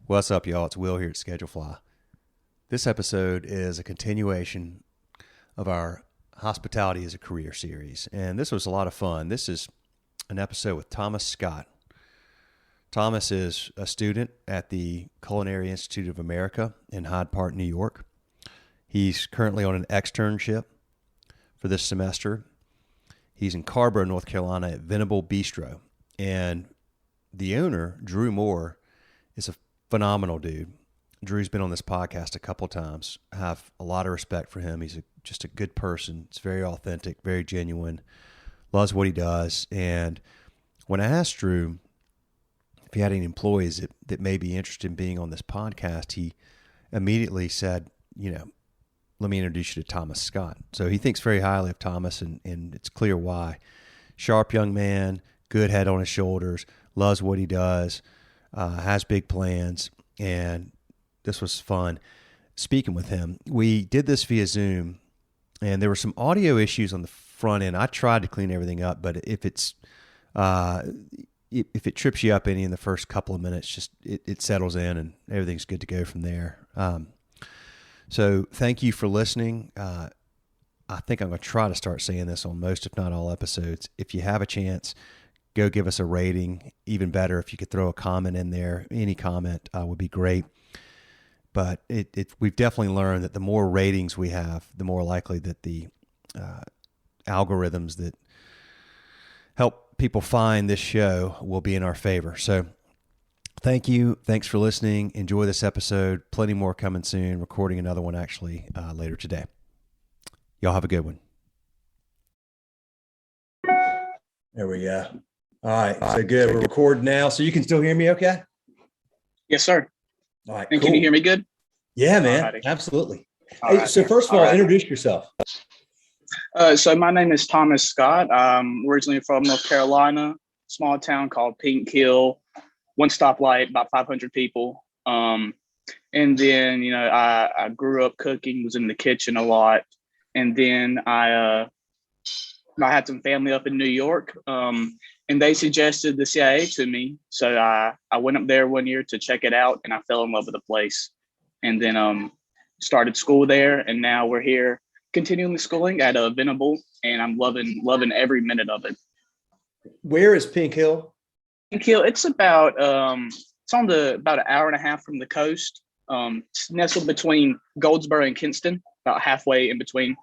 What's up, y'all? It's Will here at Schedulefly. This episode is a continuation of our Hospitality as a Career series, and this was a lot of fun. This is an episode with Thomas Scott. Thomas is a student at the Culinary Institute of America in Hyde Park, New York. He's currently on an externship for this semester. He's in Carborough, North Carolina at Venable Bistro, and the owner, Drew Moore, is a phenomenal dude. Drew's been on this podcast a couple times. I have a lot of respect for him. He's just a good person. It's very authentic, very genuine, loves what he does. And when I asked Drew if he had any employees that may be interested in being on this podcast, he immediately said, let me introduce you to Thomas Scott. So he thinks very highly of Thomas, and it's clear why. Sharp young man, good head on his shoulders, loves what he does, has big plans, and this was fun speaking with him. We did this via Zoom, and there were some audio issues on the front end. I tried to clean everything up, but if it trips you up any in the first couple of minutes, just it settles in and everything's good to go from there. So thank you for listening. I think I'm going to try to start saying this on most, if not all, episodes. If you have a chance, go give us a rating. Even better if you could throw a comment in there. Any comment would be great. But we've definitely learned that the more ratings we have, the more likely that the algorithms that help people find this show will be in our favor. So thank you. Thanks for listening. Enjoy this episode. Plenty more coming soon. Recording another one actually later today. Y'all have a good one. There we go. All right. So good. We're recording now. So you can still hear me okay? Yes, sir. All right. And cool. Can you hear me good? Yeah, man. Alrighty. Absolutely. All Hey, so first of all, introduce yourself. So my name is Thomas Scott. I'm originally from North Carolina, small town called Pink Hill, one stoplight, about 500 people. And then, I grew up cooking, was in the kitchen a lot. And then I had some family up in New York, and they suggested the CIA to me. So I went up there one year to check it out, and I fell in love with the place. And then started school there, and now we're here continuing the schooling at Venable, and I'm loving every minute of it. Where is Pink Hill? Pink Hill, it's about about an hour and a half from the coast. It's nestled between Goldsboro and Kinston, about halfway in between.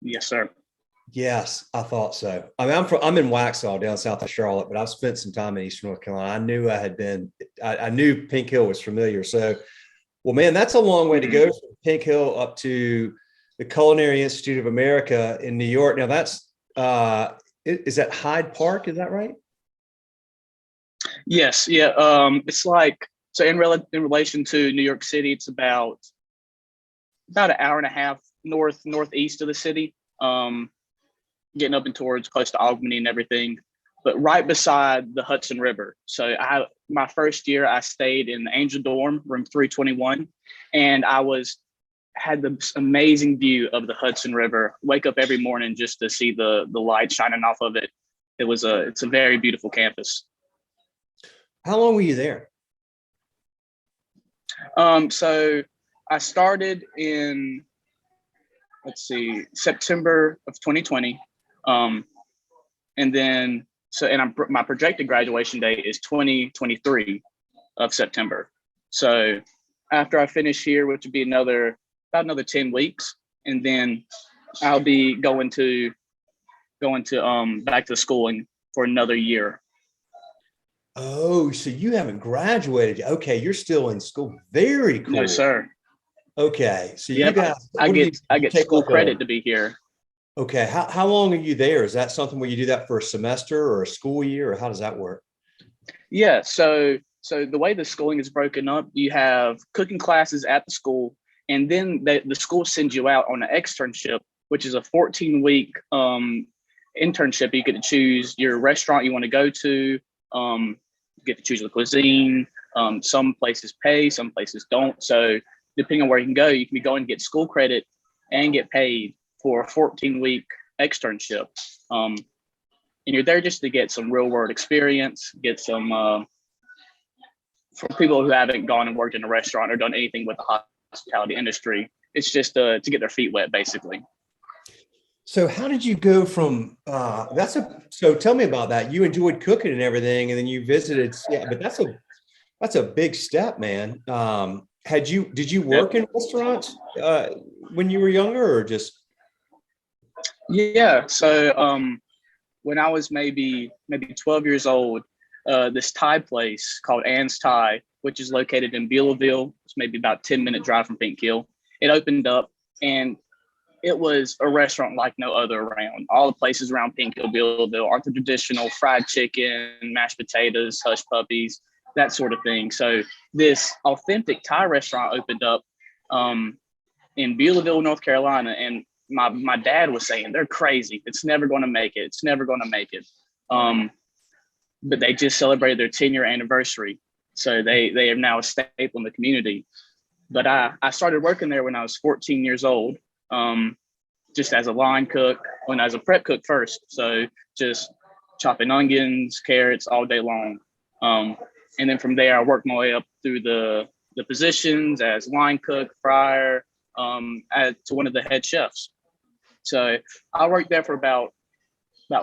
Yes, sir. Yes, I thought so. I mean, I'm in Waxhaw down south of Charlotte, but I've spent some time in Eastern North Carolina. I knew Pink Hill was familiar. So, well, man, that's a long way to go from Pink Hill up to the Culinary Institute of America in New York. Now that's, is that Hyde Park? Is that right? Yes. Yeah. It's like, so in relation to New York City, it's about an hour and a half northeast of the city. Getting up and towards close to Albany and everything, but right beside the Hudson River. So my first year I stayed in the Angel Dorm, room 321, and had the amazing view of the Hudson River. Wake up every morning just to see the light shining off of it. It's a very beautiful campus. How long were you there? So I started in, September of 2020. And then, my projected graduation date is 2023 of September. So after I finish here, which would be about another 10 weeks, and then I'll be going to back to schooling for another year. Oh, so you haven't graduated. Okay. You're still in school. Very cool. No, sir. Okay. So yep. You guys, I get school credit to be here. Okay. How long are you there? Is that something where you do that for a semester or a school year, or how does that work? Yeah. So the way the schooling is broken up, you have cooking classes at the school, and then the school sends you out on an externship, which is a 14-week internship. You get to choose your restaurant you want to go to. You get to choose the cuisine. Some places pay, some places don't. So depending on where you can go, you can go and get school credit and get paid for a 14-week externship. And you're there just to get some real world experience, get some for people who haven't gone and worked in a restaurant or done anything with the hospitality industry, it's just to get their feet wet, basically. So how did you go from so tell me about that. You enjoyed cooking and everything, and then you visited. Yeah, but that's a big step, man. Did you work in restaurants when you were younger, or just? Yeah. So when I was maybe 12 years old, this Thai place called Ann's Thai, which is located in Beulahville, it's maybe about 10-minute drive from Pink Hill. It opened up, and it was a restaurant like no other around. All the places around Pink Hill, Beulahville are the traditional fried chicken, mashed potatoes, hush puppies, that sort of thing. So this authentic Thai restaurant opened up in Beulahville, North Carolina, and my dad was saying they're crazy. It's never going to make it. It's never going to make it. But they just celebrated their 10-year anniversary, so they are now a staple in the community. But I started working there when I was 14 years old, just as a line cook, when I was a prep cook first. So just chopping onions, carrots all day long. And then from there, I worked my way up through the positions as line cook, fryer, to one of the head chefs. So I worked there for about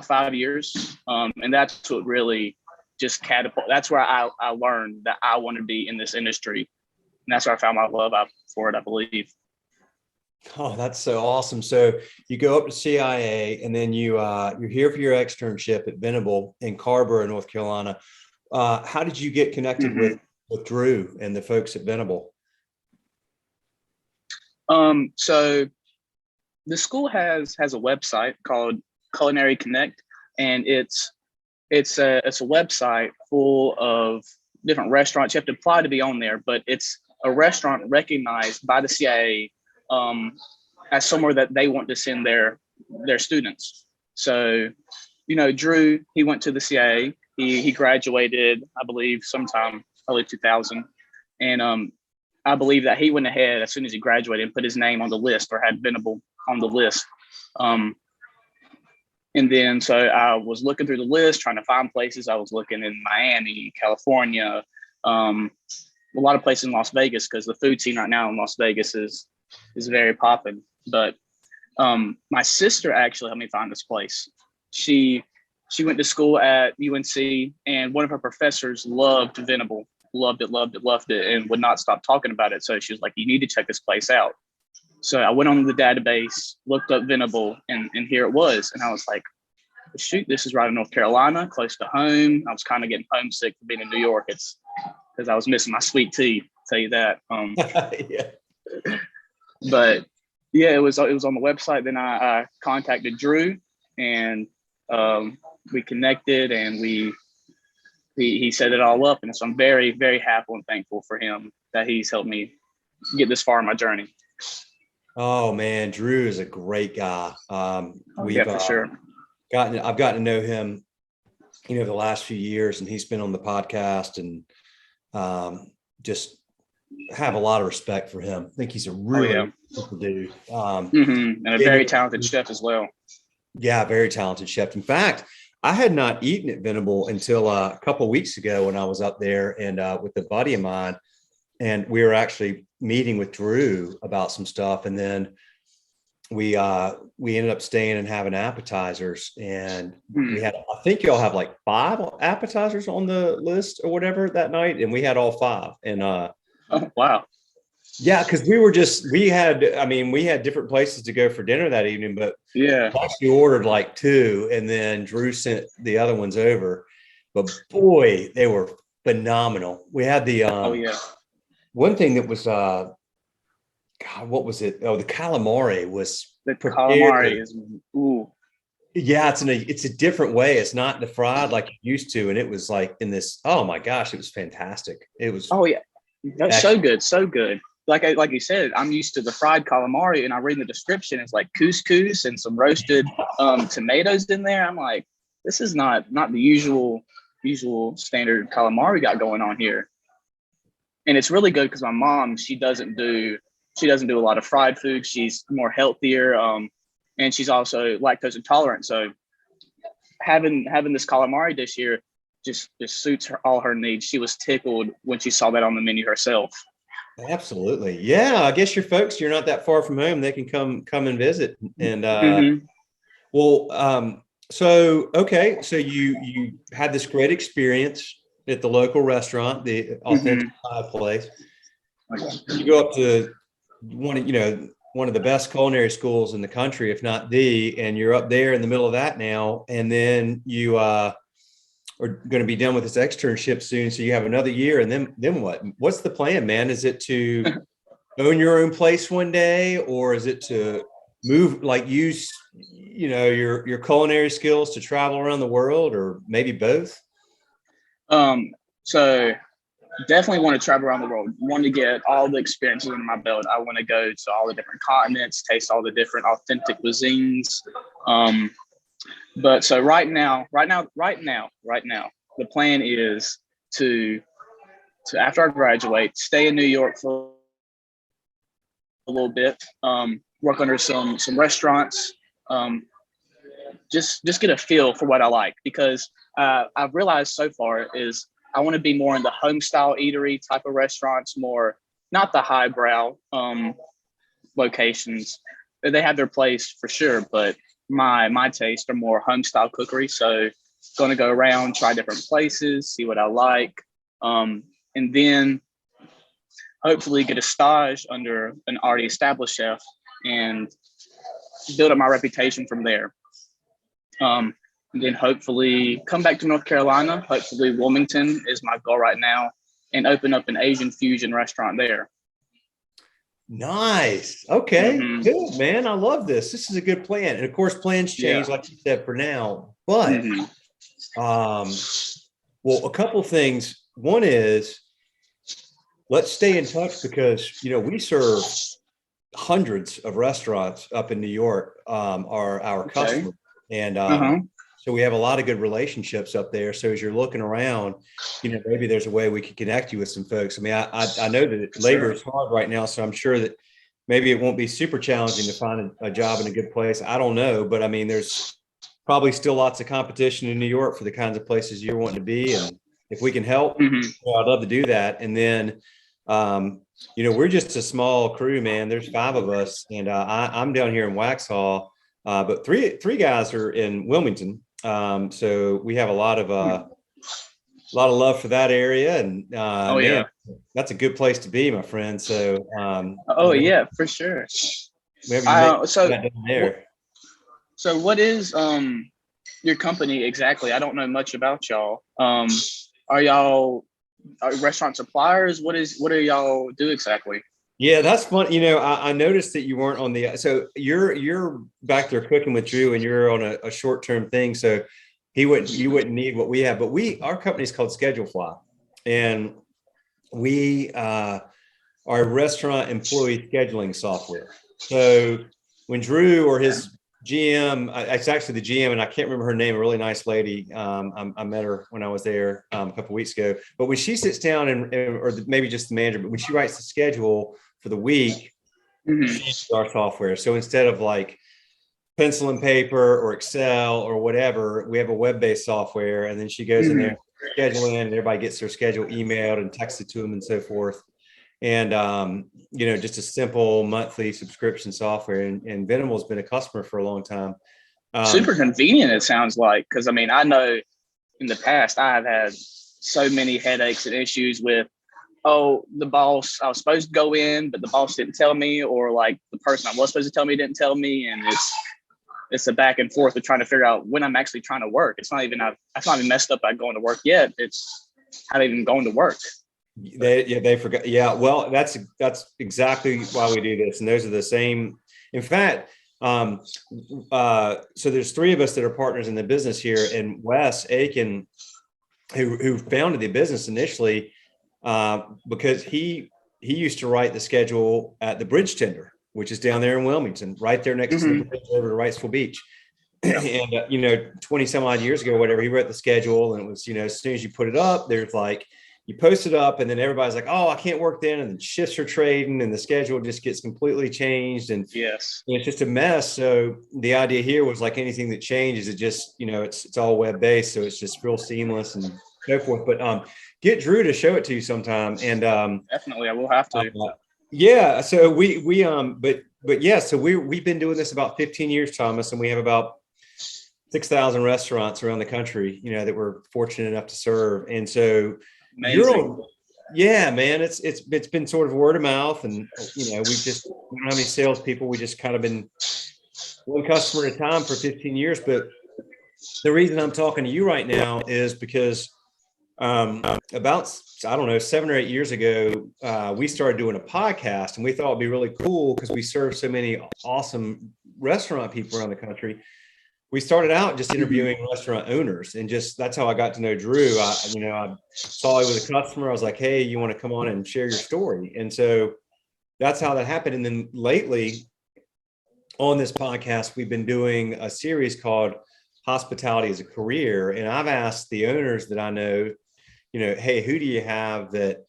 5 years. And that's what really just catapulted. That's where I learned that I want to be in this industry. And that's where I found my love for it, I believe. Oh, that's so awesome. So you go up to CIA, and then you're here for your externship at Venable in Carrboro, North Carolina. How did you get connected with Drew and the folks at Venable? So the school has a website called Culinary Connect, and it's a website full of different restaurants. You have to apply to be on there, but it's a restaurant recognized by the CIA as somewhere that they want to send their students. So, Drew, he went to the CIA. He graduated, I believe, sometime early 2000, and I believe that he went ahead as soon as he graduated and put his name on the list, or had Venable on the list. And then so I was looking through the list, trying to find places. I was looking in Miami, California, a lot of places in Las Vegas, because the food scene right now in Las Vegas is very popping. But my sister actually helped me find this place. She went to school at UNC, and one of her professors loved Venable, loved it, and would not stop talking about it. So she was like, "You need to check this place out." So I went on the database, looked up Venable, and here it was. And I was like, shoot, this is right in North Carolina, close to home. I was kind of getting homesick for being in New York. It's because I was missing my sweet tea, I'll tell you that. Yeah. But yeah, it was on the website. Then I contacted Drew, and we connected, and he set it all up. And so I'm very, very happy and thankful for him that he's helped me get this far in my journey. Oh man, Drew is a great guy. Yeah, for sure. I've gotten to know him, the last few years, and he's been on the podcast, and just have a lot of respect for him. I think he's a really cool dude. And a very talented chef as well. Yeah, very talented chef. In fact, I had not eaten at Venable until a couple of weeks ago when I was up there and with a buddy of mine, and we were actually meeting with Drew about some stuff, and then we ended up staying and having appetizers, and we had, I think y'all have like 5 appetizers on the list or whatever that night, and we had all 5. And oh, wow. Yeah, because we had different places to go for dinner that evening, but yeah, we actually ordered like 2, and then Drew sent the other ones over. But boy, they were phenomenal. We had the one thing that was God, what was it? Oh, the calamari was prepared. Calamari is ooh. Yeah, it's a different way. It's not the fried like you used to, and it was like in this. Oh my gosh, it was fantastic. It was. Oh yeah, that's so good. Like you said, I'm used to the fried calamari, and I read the description. It's like couscous and some roasted tomatoes in there. I'm like, this is not the usual standard calamari we got going on here. And it's really good because my mom, she doesn't do a lot of fried food. She's more healthier, and she's also lactose intolerant. So having this calamari dish here, just suits all her needs. She was tickled when she saw that on the menu herself. Absolutely. Yeah. I guess your folks, you're not that far from home. They can come and visit. And, well, so, okay. So you had this great experience at the local restaurant, the Authentic Pie place. You go up to one of the best culinary schools in the country, if not the, and you're up there in the middle of that now. And then you, are going to be done with this externship soon. So you have another year, and then what? What's the plan, man? Is it to own your own place one day, or is it to move, like use, your culinary skills to travel around the world, or maybe both? So definitely want to travel around the world. Want to get all the experiences under my belt. I want to go to all the different continents, taste all the different authentic cuisines. But so right now, the plan is to after I graduate, stay in New York for a little bit, work under some restaurants, just get a feel for what I like, because I've realized so far is I want to be more in the home style eatery type of restaurants, more not the highbrow locations. They have their place for sure, but my taste are more home style cookery. So going to go around, try different places, see what I like, and then hopefully get a stage under an already established chef and build up my reputation from there. And then hopefully come back to North Carolina. Hopefully Wilmington is my goal right now, and open up an Asian fusion restaurant there. Nice. Okay. Good, man. I love this. This is a good plan. And of course, plans change, like you said, for now. But well, a couple of things. One is, let's stay in touch, because we serve hundreds of restaurants up in New York, are our customers. And so we have a lot of good relationships up there. So as you're looking around, maybe there's a way we could connect you with some folks. I mean, I know that labor is hard right now, so I'm sure that maybe it won't be super challenging to find a job in a good place. I don't know, but I mean, there's probably still lots of competition in New York for the kinds of places you're wanting to be. And if we can help, well, I'd love to do that. And then, we're just a small crew, man. There's 5 of us, and I'm down here in Waxhaw, but three guys are in Wilmington. So we have a lot of love for that area, and man, that's a good place to be, my friend. So yeah, for sure. So what is your company exactly? I don't know much about y'all. Are y'all restaurant suppliers? What do y'all do exactly? Yeah, that's fun. I noticed that you weren't on the, so you're back there cooking with Drew, and you're on a short-term thing. So you wouldn't need what we have, but our company is called Schedule Fly, and we are a restaurant employee scheduling software. So when Drew or his GM, it's actually the GM, and I can't remember her name, a really nice lady. I met her when I was there a couple of weeks ago. But when she sits down or maybe just the manager, but when she writes the schedule for the week, she uses our software. So instead of like pencil and paper or Excel or whatever, we have a web-based software, and then she goes in there, schedule in, and everybody gets their schedule emailed and texted to them and so forth. And, just a simple monthly subscription software. And Venable has been a customer for a long time. Super convenient, it sounds like. Because, I mean, I know in the past I've had so many headaches and issues with, the boss, I was supposed to go in, but the boss didn't tell me, or like the person I was supposed to tell me didn't tell me. And it's a back and forth of trying to figure out when I'm actually trying to work. It's not even, I've not even messed up by going to work yet. It's not even going to work. They forgot. Yeah. Well, that's exactly why we do this. And those are the same. In fact, so there's 3 of us that are partners in the business here, and Wes Aiken, who founded the business initially, because he used to write the schedule at the Bridge Tender, which is down there in Wilmington, right there next to the bridge over to Wrightsville Beach. And 20 some odd years ago, whatever, he wrote the schedule, and it was, as soon as you put it up, there's like, you post it up, and then everybody's like, I can't work then. And then shifts are trading, and the schedule just gets completely changed. And it's just a mess. So the idea here was, like anything that changes, it just, it's all web based. So it's just real seamless. And so forth. But get Drew to show it to you sometime. And definitely, I will have to. Yeah. So but yeah. So we've been doing this about 15 years, Thomas, and we have about 6,000 restaurants around the country, that we're fortunate enough to serve. And so Amazing. yeah, man, it's been sort of word of mouth, and we don't have any salespeople. We just kind of been one customer at a time for 15 years. But the reason I'm talking to you right now is because about, I don't know, 7 or 8 years ago, we started doing a podcast, and we thought it'd be really cool because we serve so many awesome restaurant people around the country. We started out just interviewing restaurant owners, and that's how I got to know Drew. I saw he was a customer. I was like, hey, you want to come on and share your story? And so that's how that happened. And then lately on this podcast, we've been doing a series called Hospitality as a Career. And I've asked the owners that I know, hey, who do you have that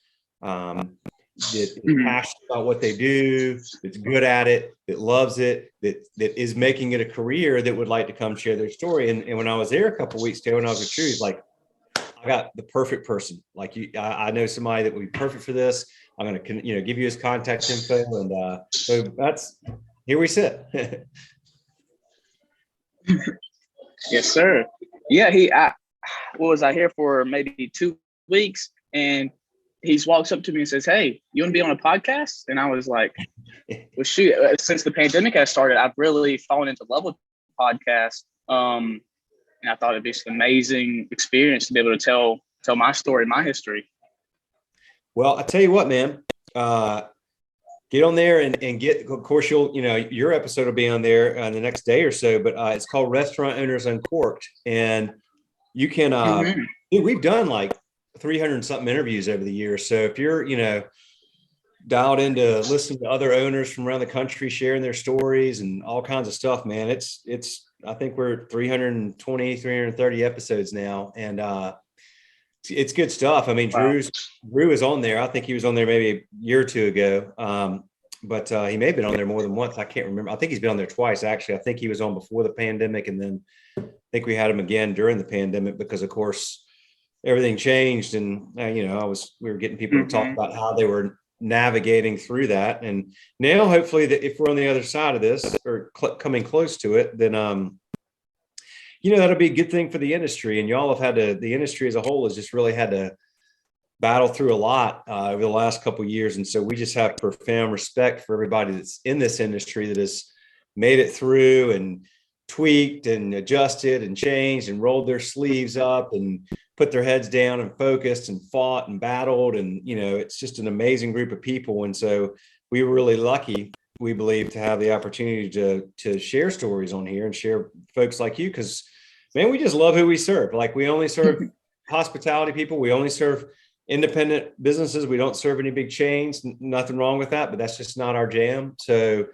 is passionate about what they do, that's good at it, that loves it, that is making it a career, that would like to come share their story. And when I was there a couple of weeks ago, when I was with Drew, he's like, I got the perfect person. Like I know somebody that would be perfect for this. I'm going to, give you his contact info. And so that's, here we sit. Yes, sir. Yeah, was I here for maybe 2 weeks, and he walks up to me and says, hey, you want to be on a podcast? And I was like, well, shoot, since the pandemic has started, I've really fallen into love with podcasts. And I thought it'd be an amazing experience to be able to tell my story, my history. Well, I tell you what, man, get on there and get, of course, your episode will be on there the next day or so, but it's called Restaurant Owners Uncorked. And you can, we've done like 300 something interviews over the years. So if you're, dialed into listening to other owners from around the country, sharing their stories and all kinds of stuff, man, I think we're 320, 330 episodes now. And it's good stuff. I mean, Wow. Drew is on there. I think he was on there maybe a year or two ago. But he may have been on there more than once. I can't remember. I think he's been on there twice, actually. I think he was on before the pandemic, and then I think we had him again during the pandemic because, of course, everything changed. And, we were getting people to talk about how they were navigating through that. And now, hopefully, that if we're on the other side of this or coming close to it, then, that'll be a good thing for the industry. And y'all have the industry as a whole has just really had to battle through a lot over the last couple of years. And so we just have profound respect for everybody that's in this industry that has made it through and tweaked and adjusted and changed and rolled their sleeves up and put their heads down and focused and fought and battled. And, it's just an amazing group of people. And so we were really lucky, we believe, to have the opportunity to share stories on here and share folks like you. Cause man, we just love who we serve. Like, we only serve hospitality people. We only serve independent businesses. We don't serve any big chains, nothing wrong with that, but that's just not our jam. So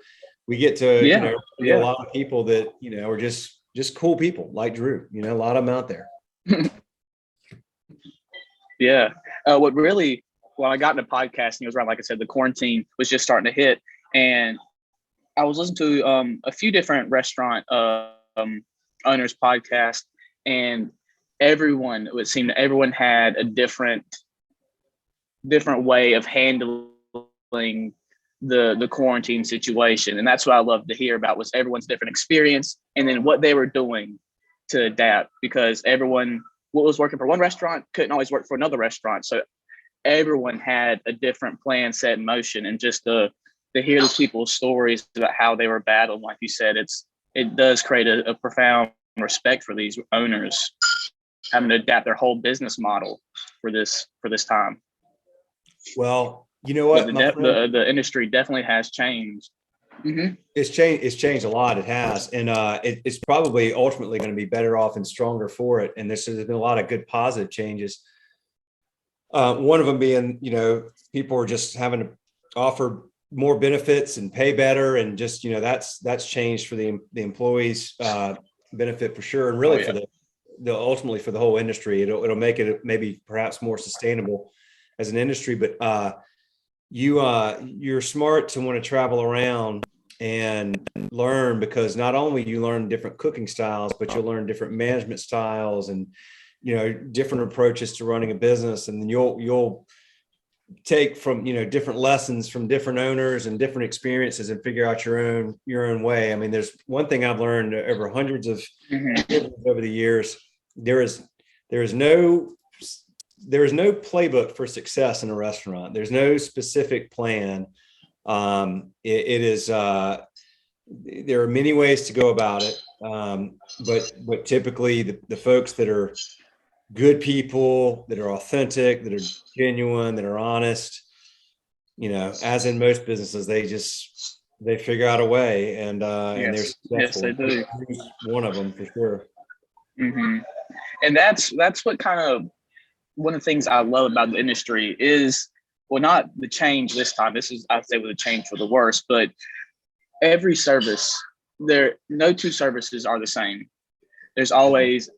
we get to, a lot of people that, are just cool people like Drew, a lot of them out there. Yeah. What really, when I got into podcasting, it was around, like I said, the quarantine was just starting to hit. And I was listening to a few different restaurant owners podcast, and everyone had a different way of handling the quarantine situation. And that's what I love to hear about, was everyone's different experience and then what they were doing to adapt, because what was working for one restaurant couldn't always work for another restaurant. So everyone had a different plan set in motion, and just to hear the people's stories about how they were battling, like you said, it does create a profound respect for these owners having to adapt their whole business model for this time. Well, you know what? The industry definitely has changed. Mm-hmm. It's changed a lot. It has. And it's probably ultimately going to be better off and stronger for it. And there's been a lot of good positive changes. One of them being, people are just having to offer more benefits and pay better. And just, that's changed for the employees benefit for sure. And really for the ultimately for the whole industry, it'll make it maybe perhaps more sustainable as an industry. But you're smart to want to travel around and learn, because not only you learn different cooking styles, but you'll learn different management styles, and different approaches to running a business, and then you'll take from, different lessons from different owners and different experiences and figure out your own way. I mean, there's one thing I've learned over hundreds of over the years. There is no playbook for success in a restaurant. There's no specific plan. It is, there are many ways to go about it. But typically the folks that are good people, that are authentic, that are genuine, that are honest, as in most businesses, they figure out a way, and they're successful. Yes, they do. One of them for sure. Mm-hmm. And that's what kind of one of the things I love about the industry is, well, not the change this time. This is, I'd say, with a change for the worse, but every service, no two services are the same. There's always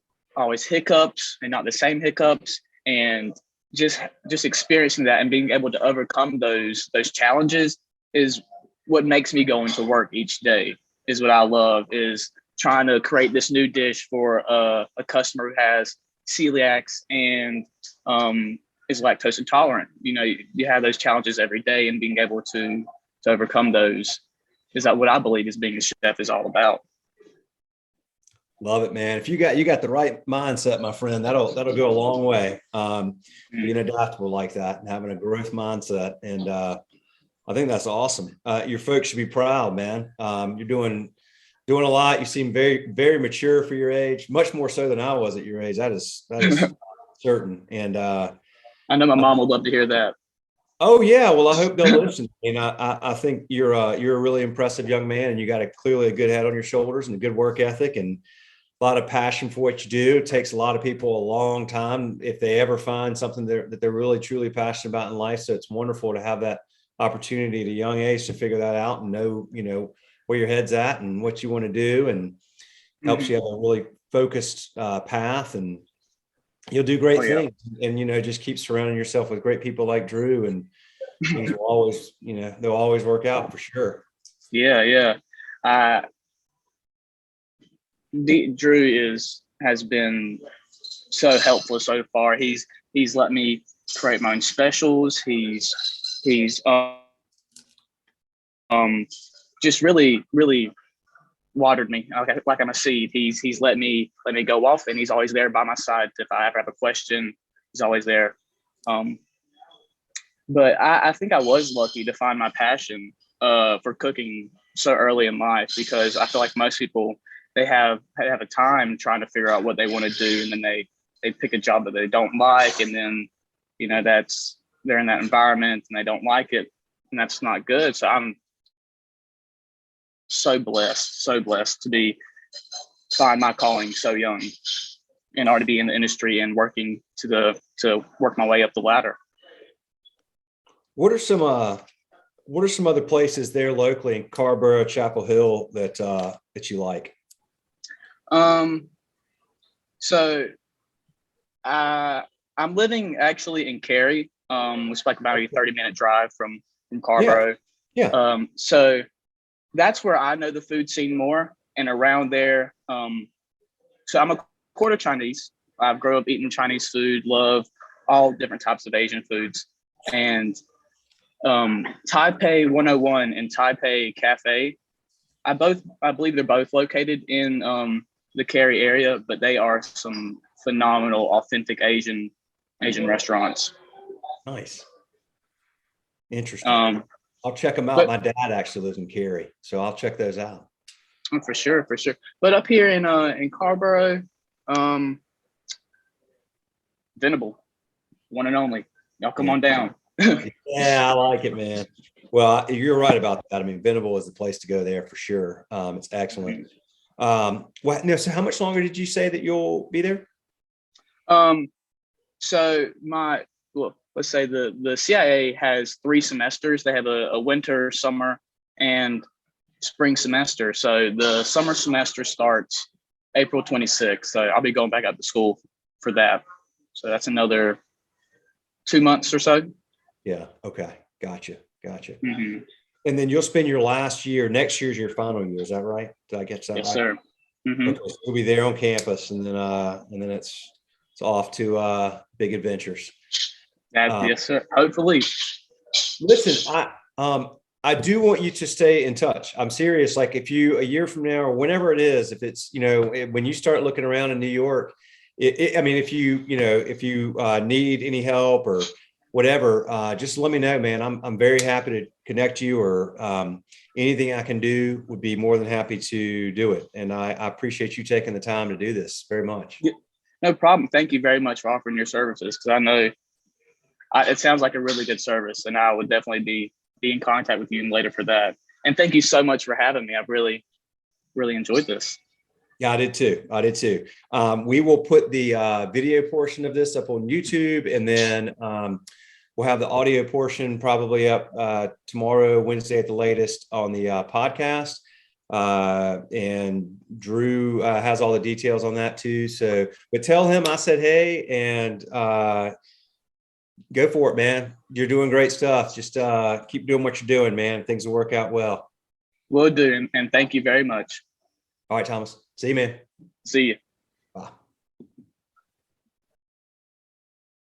hiccups, and not the same hiccups, and just experiencing that and being able to overcome those challenges is what makes me go into work each day. Is what I love, is trying to create this new dish for a customer who has celiacs and is lactose intolerant. You have those challenges every day, and being able to overcome those is that what I believe is being a chef is all about. Love it, man. If you got the right mindset, my friend, that'll go a long way. Being adaptable like that and having a growth mindset. And I think that's awesome. Your folks should be proud, man. You're doing a lot. You seem very, very mature for your age, much more so than I was at your age. That is certain. And I know my mom would love to hear that. Oh yeah. Well, I hope they'll listen. And I think you're a really impressive young man, and you got clearly a good head on your shoulders and a good work ethic and a lot of passion for what you do. It takes a lot of people a long time if they ever find something that they're really truly passionate about in life. So it's wonderful to have that opportunity at a young age to figure that out and know, where your head's at and what you want to do, and helps you have a really focused path, and you'll do great things. And, just keep surrounding yourself with great people like Drew, and things will always, they'll always work out for sure. Yeah. Drew has been so helpful so far. He's let me create my own specials. He's just really, really watered me like I'm a seed. He's let me go off, and he's always there by my side. If I ever have a question, he's always there. But I think I was lucky to find my passion for cooking so early in life, because I feel like most people, they have a time trying to figure out what they want to do, and then they pick a job that they don't like, and then they're in that environment and they don't like it, and that's not good. So I'm so blessed to find my calling so young, and already be in the industry and working to work my way up the ladder. What are some other places there locally in Carborough, Chapel Hill that you like? So I'm living actually in Cary, which is like about a 30-minute drive from Carborough. Yeah. So that's where I know the food scene more, and around there. So I'm a quarter Chinese. I've grown up eating Chinese food, love all different types of Asian foods. And Taipei 101 and Taipei Cafe, I believe they're both located in the Cary area, but they are some phenomenal, authentic Asian restaurants. Nice. Interesting. I'll check them out. My dad actually lives in Cary, so I'll check those out. For sure. But up here in Carborough, Venable, one and only. Y'all come on down. Yeah, I like it, man. Well, you're right about that. I mean, Venable is the place to go there for sure. It's excellent. So how much longer did you say that you'll be there? So let's say the CIA has 3 semesters. They have a winter, summer, and spring semester. So the summer semester starts April 26th. So I'll be going back out to school for that. So that's another 2 months or so. Yeah. Okay. Gotcha. Mm-hmm. And then you'll spend your last year. Next year's your final year. Is that right? Did I get that right? Yes, sir. Mm-hmm. Okay, so you'll be there on campus, and then it's off to big adventures. Yes, sir. Hopefully. Listen, I do want you to stay in touch. I'm serious. Like if you, a year from now or whenever it is, if it's, when you start looking around in New York, I mean, if you need any help or whatever, just let me know, man. I'm very happy to connect you, or anything I can do would be more than happy to do it. And I appreciate you taking the time to do this very much. Yeah, no problem. Thank you very much for offering your services, because I know it sounds like a really good service, and I would definitely be in contact with you later for that. And thank you so much for having me. I've really, really enjoyed this. Yeah, I did too. We will put the video portion of this up on YouTube, and then we'll have the audio portion probably up tomorrow, Wednesday at the latest, on the podcast. And Drew has all the details on that too. So, but tell him I said hey, and go for it, man. You're doing great stuff. Just keep doing what you're doing, man. Things will work out well. Will do, and thank you very much. All right, Thomas. See you, man. See you.